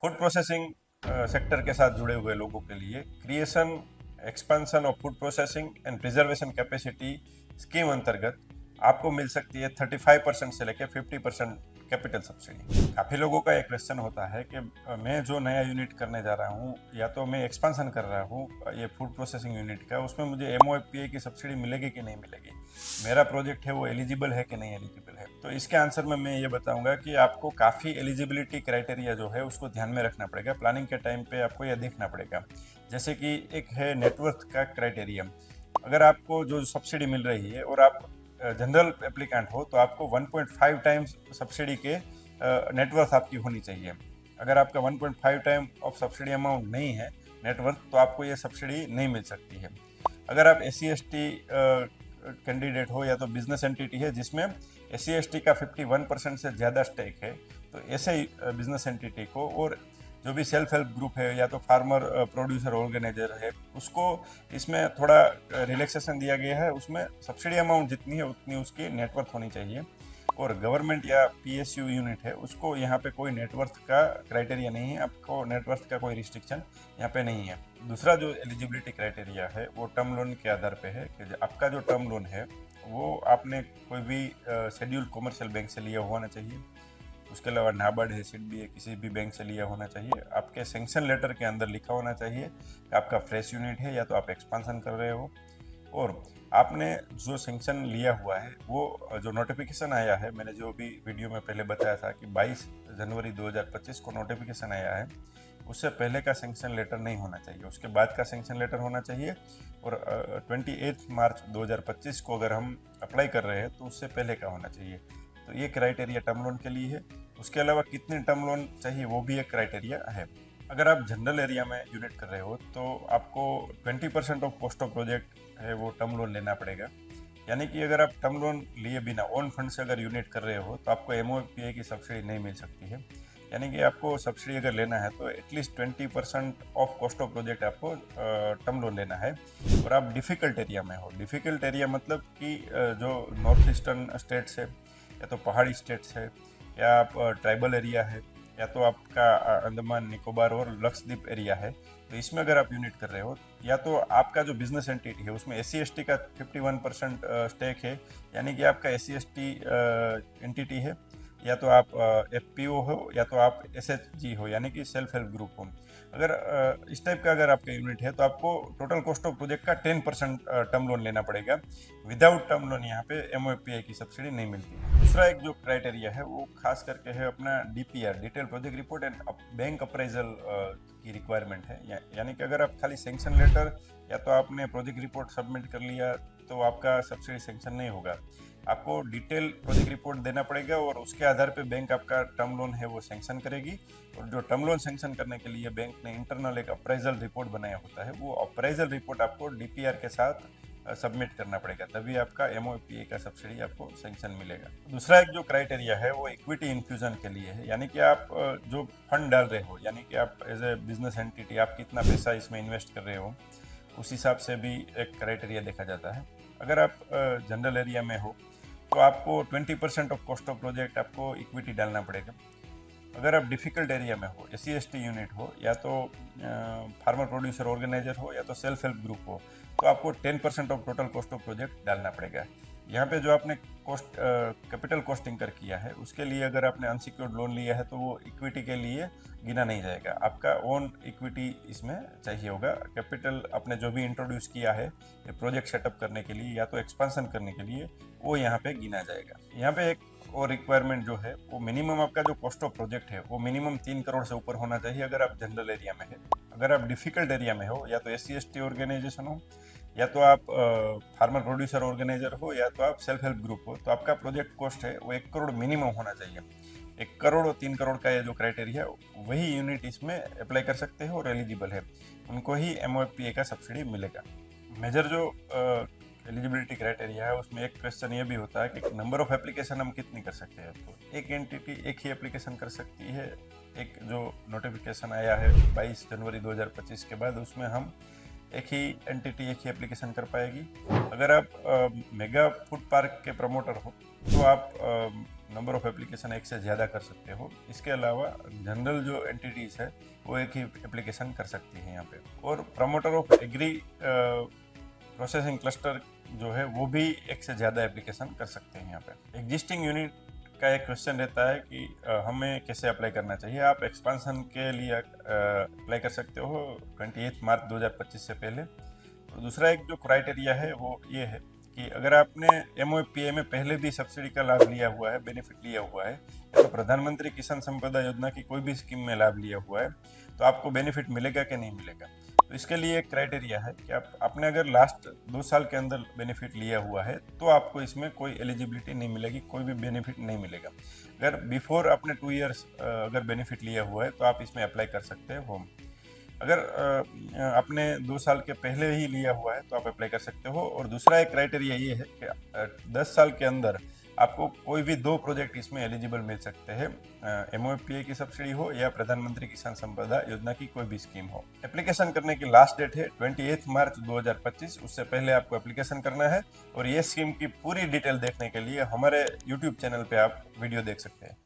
Food processing sector के साथ जुड़े हुए लोगों के लिए creation expansion of food processing and preservation capacity scheme अंतर्गत आपको मिल सकती है 35% से लेकर 50% कैपिटल सब्सिडी। काफ़ी लोगों का एक क्वेश्चन होता है कि मैं जो नया यूनिट करने जा रहा हूँ या तो मैं एक्सपेंशन कर रहा हूँ ये फूड प्रोसेसिंग यूनिट का, उसमें मुझे एमओएफपीए की सब्सिडी मिलेगी कि नहीं मिलेगी, मेरा प्रोजेक्ट है वो एलिजिबल है कि नहीं एलिजिबल है। तो इसके आंसर में मैं ये बताऊंगा कि आपको काफ़ी एलिजिबिलिटी क्राइटेरिया जो है उसको ध्यान में रखना पड़ेगा। प्लानिंग के टाइम पे आपको यह देखना पड़ेगा। जैसे कि एक है नेटवर्थ का क्राइटेरिया। अगर आपको जो सब्सिडी मिल रही है और आप जनरल एप्लीकेंट हो तो आपको 1.5 टाइम्स सब्सिडी के नेटवर्थ आपकी होनी चाहिए। अगर आपका 1.5 टाइम ऑफ सब्सिडी अमाउंट नहीं है नेटवर्थ, तो आपको ये सब्सिडी नहीं मिल सकती है। अगर आप SC/ST कैंडिडेट हो या तो बिजनेस एंटिटी है जिसमें SC/ST का 51% से ज़्यादा स्टेक है, तो ऐसे बिजनेस एंटिटी को, और जो भी सेल्फ हेल्प ग्रुप है या तो फार्मर प्रोड्यूसर ऑर्गेनाइजर है, उसको इसमें थोड़ा रिलैक्सेशन दिया गया है। उसमें सब्सिडी अमाउंट जितनी है उतनी उसकी नेटवर्थ होनी चाहिए। और गवर्नमेंट या PSU यूनिट है उसको यहाँ पे कोई नेटवर्थ का क्राइटेरिया नहीं है, आपको नेटवर्थ का कोई रिस्ट्रिक्शन यहाँ पे नहीं है। दूसरा जो एलिजिबिलिटी क्राइटेरिया है वो टर्म लोन के आधार पे है कि आपका जो टर्म लोन है वो आपने कोई भी शेड्यूल कॉमर्शियल बैंक से लिया होना चाहिए। उसके अलावा नाबार्ड है, सिडबी है, किसी भी बैंक से लिया होना चाहिए। आपके सेंक्शन लेटर के अंदर लिखा होना चाहिए कि आपका फ्रेश यूनिट है या तो आप एक्सपांसन कर रहे हो, और आपने जो सेंक्शन लिया हुआ है वो जो नोटिफिकेशन आया है, मैंने जो भी वीडियो में पहले बताया था कि 22 जनवरी 2025 को नोटिफिकेशन आया है, उससे पहले का सेंक्शन लेटर नहीं होना चाहिए, उसके बाद का सेंक्शन लेटर होना चाहिए। और 28 मार्च 2025 को अगर हम अप्लाई कर रहे हैं तो उससे पहले का होना चाहिए। तो ये क्राइटेरिया टर्म लोन के लिए है। उसके अलावा कितने टर्म लोन चाहिए वो भी एक क्राइटेरिया है। अगर आप जनरल एरिया में यूनिट कर रहे हो तो आपको 20% ऑफ कॉस्ट ऑफ प्रोजेक्ट है वो टर्म लोन लेना पड़ेगा। यानी कि अगर आप टर्म लोन लिए बिना ओन फंड से अगर यूनिट कर रहे हो तो आपको MOPA की सब्सिडी नहीं मिल सकती है। यानी कि आपको सब्सिडी अगर लेना है तो at least 20% of cost of project आपको टर्म लोन लेना है। और आप डिफ़िकल्ट एरिया में हो, डिफ़िकल्ट एरिया मतलब कि जो नॉर्थ ईस्टर्न स्टेट्स है या तो पहाड़ी स्टेट्स है या आप ट्राइबल एरिया है या तो आपका अंडमान निकोबार और लक्षद्वीप एरिया है, तो इसमें अगर आप यूनिट कर रहे हो या तो आपका जो बिजनेस एंटिटी है उसमें SC/ST का 51% स्टेक है, यानी कि आपका SC/ST एंटिटी है, या तो आप FPO हो या तो आप SHG हो यानी कि सेल्फ हेल्प ग्रुप हो। अगर इस टाइप का अगर आपका यूनिट है तो आपको टोटल कॉस्ट ऑफ प्रोजेक्ट का 10% टर्म लोन लेना पड़ेगा। विदाउट टर्म लोन यहाँ पे MOPA की सब्सिडी नहीं मिलती। दूसरा एक जो क्राइटेरिया है वो खास करके है अपना DPR, detail project report and bank appraisal की रिक्वायरमेंट है। यानी कि अगर आप खाली सेंक्शन लेटर या तो आपने प्रोजेक्ट रिपोर्ट सबमिट कर लिया तो आपका सब्सिडी सेंक्शन नहीं होगा। आपको डिटेल प्रोजेक्ट रिपोर्ट देना पड़ेगा और उसके आधार पे बैंक आपका टर्म लोन है वो सेंक्शन करेगी। और जो टर्म लोन सेंक्शन करने के लिए बैंक ने इंटरनल एक अप्राइजल रिपोर्ट बनाया होता है, वो अप्राइजल रिपोर्ट आपको DPR के साथ सबमिट करना पड़ेगा, तभी आपका MOPA का सब्सिडी आपको सेंक्शन मिलेगा। दूसरा एक जो क्राइटेरिया है वो इक्विटी इन्फ्यूजन के लिए है। यानी कि आप जो फंड डाल रहे हो, यानी कि आप एज ए बिजनेस एंटिटी आप कितना पैसा इसमें इन्वेस्ट कर रहे हो, उस हिसाब से भी एक क्राइटेरिया देखा जाता है। अगर आप जनरल एरिया में हो तो आपको 20% ऑफ कॉस्ट ऑफ प्रोजेक्ट आपको इक्विटी डालना पड़ेगा। अगर आप डिफ़िकल्ट एरिया में हो, SC/ST यूनिट हो या तो फार्मर प्रोड्यूसर ऑर्गेनाइजर हो या तो सेल्फ हेल्प ग्रुप हो, तो आपको 10% of total cost of project डालना पड़ेगा। यहाँ पे जो आपने कॉस्ट कैपिटल कॉस्ट इंकर किया है उसके लिए अगर आपने अनसिक्योर्ड लोन लिया है तो वो इक्विटी के लिए गिना नहीं जाएगा, आपका ओन इक्विटी इसमें चाहिए होगा। कैपिटल आपने जो भी इंट्रोड्यूस किया है प्रोजेक्ट सेटअप करने के लिए या तो एक्सपांसन करने के लिए, वो यहाँ पे गिना जाएगा। यहाँ पे एक और रिक्वायरमेंट जो है वो मिनिमम आपका जो कॉस्ट ऑफ प्रोजेक्ट है वो मिनिमम 3 करोड़ से ऊपर होना चाहिए अगर आप जनरल एरिया में है। अगर आप डिफ़िकल्ट एरिया में हो या तो SC/ST ऑर्गेनाइजेशन हो या तो आप फार्मर प्रोड्यूसर ऑर्गेनाइजर हो या तो आप सेल्फ हेल्प ग्रुप हो, तो आपका प्रोजेक्ट कॉस्ट है वो 1 करोड़ मिनिमम होना चाहिए। 1 करोड़ और 3 करोड़ का ये जो क्राइटेरिया है वही यूनिट इसमें अप्लाई कर सकते हैं और एलिजिबल है, उनको ही MOPA का सब्सिडी मिलेगा। मेजर जो एलिजिबिलिटी क्राइटेरिया है उसमें एक क्वेश्चन ये भी होता है कि नंबर ऑफ एप्लीकेशन हम कितनी कर सकते हैं। तो एक एंटिटी एक ही एप्लीकेशन कर सकती है। एक जो नोटिफिकेशन आया है 22 जनवरी 2025 के बाद, उसमें हम एक ही एंटिटी एक ही एप्लीकेशन कर पाएगी। अगर आप मेगा फूड पार्क के प्रमोटर हो तो आप नंबर ऑफ एप्लीकेशन एक से ज़्यादा कर सकते हो। इसके अलावा जनरल जो एंटिटीज़ है वो एक ही एप्लीकेशन कर सकती है यहाँ पे। और promoter of agri processing cluster जो है वो भी एक से ज़्यादा एप्लीकेशन कर सकते हैं यहाँ पे। एग्जिस्टिंग यूनिट का एक क्वेश्चन रहता है कि हमें कैसे अप्लाई करना चाहिए। आप एक्सपांसन के लिए अप्लाई कर सकते हो 28 मार्च 2025 से पहले। और दूसरा एक जो क्राइटेरिया है वो ये है कि अगर आपने MOPA में पहले भी सब्सिडी का लाभ लिया हुआ है, बेनिफिट लिया हुआ है, तो प्रधानमंत्री किसान संपदा योजना की कोई भी स्कीम में लाभ लिया हुआ है, तो आपको बेनिफिट मिलेगा कि नहीं मिलेगा। तो इसके लिए एक क्राइटेरिया है कि आपने अगर लास्ट 2 साल के अंदर बेनिफिट लिया हुआ है तो आपको इसमें कोई एलिजिबिलिटी नहीं मिलेगी, कोई भी बेनिफिट नहीं मिलेगा। अगर बिफोर आपने 2 ईयर्स अगर बेनिफिट लिया हुआ है तो आप इसमें अप्लाई कर सकते हो। अगर आपने 2 साल के पहले ही लिया हुआ है तो आप अप्लाई कर सकते हो। और दूसरा एक क्राइटेरिया ये है कि 10 साल के अंदर आपको कोई भी 2 प्रोजेक्ट इसमें एलिजिबल मिल सकते हैं, MOPA की सब्सिडी हो या प्रधानमंत्री किसान संपदा योजना की कोई भी स्कीम हो। एप्लीकेशन करने की लास्ट डेट है 28 मार्च 2025। उससे पहले आपको एप्लीकेशन करना है। और ये स्कीम की पूरी डिटेल देखने के लिए हमारे YouTube चैनल पे आप वीडियो देख सकते हैं।